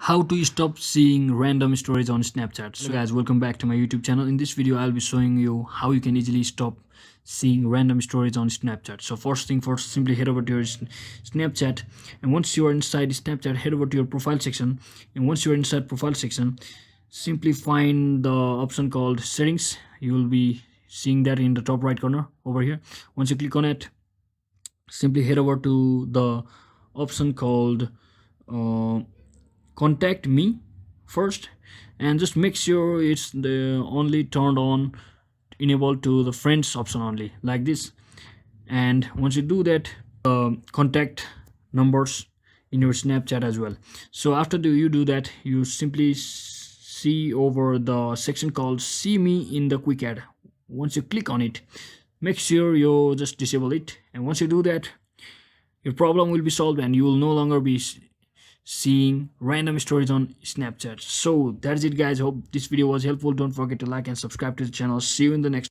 How to stop seeing random stories on Snapchat. So guys, welcome back to my YouTube channel. In this video I'll be showing you how you can easily stop seeing random stories on Snapchat. So first thing first, simply head over to your Snapchat, and once you are inside Snapchat, head over to your profile section, and once you are inside profile section, simply find the option called settings. You will be seeing that in the top right corner over here. Once you click on it, simply head over to the option called uh, contact me first, and just make sure it's the only turned on, enabled to the friends option only, like this. And once you do that, contact numbers in your Snapchat as well. So after you do that, you simply see over the section called see me in the quick add. Once you click on it, make sure you just disable it, and once you do that, your problem will be solved and you will no longer be seeing random stories on Snapchat. So that's it guys, hope this video was helpful. Don't forget to like and subscribe to the channel. See you in the next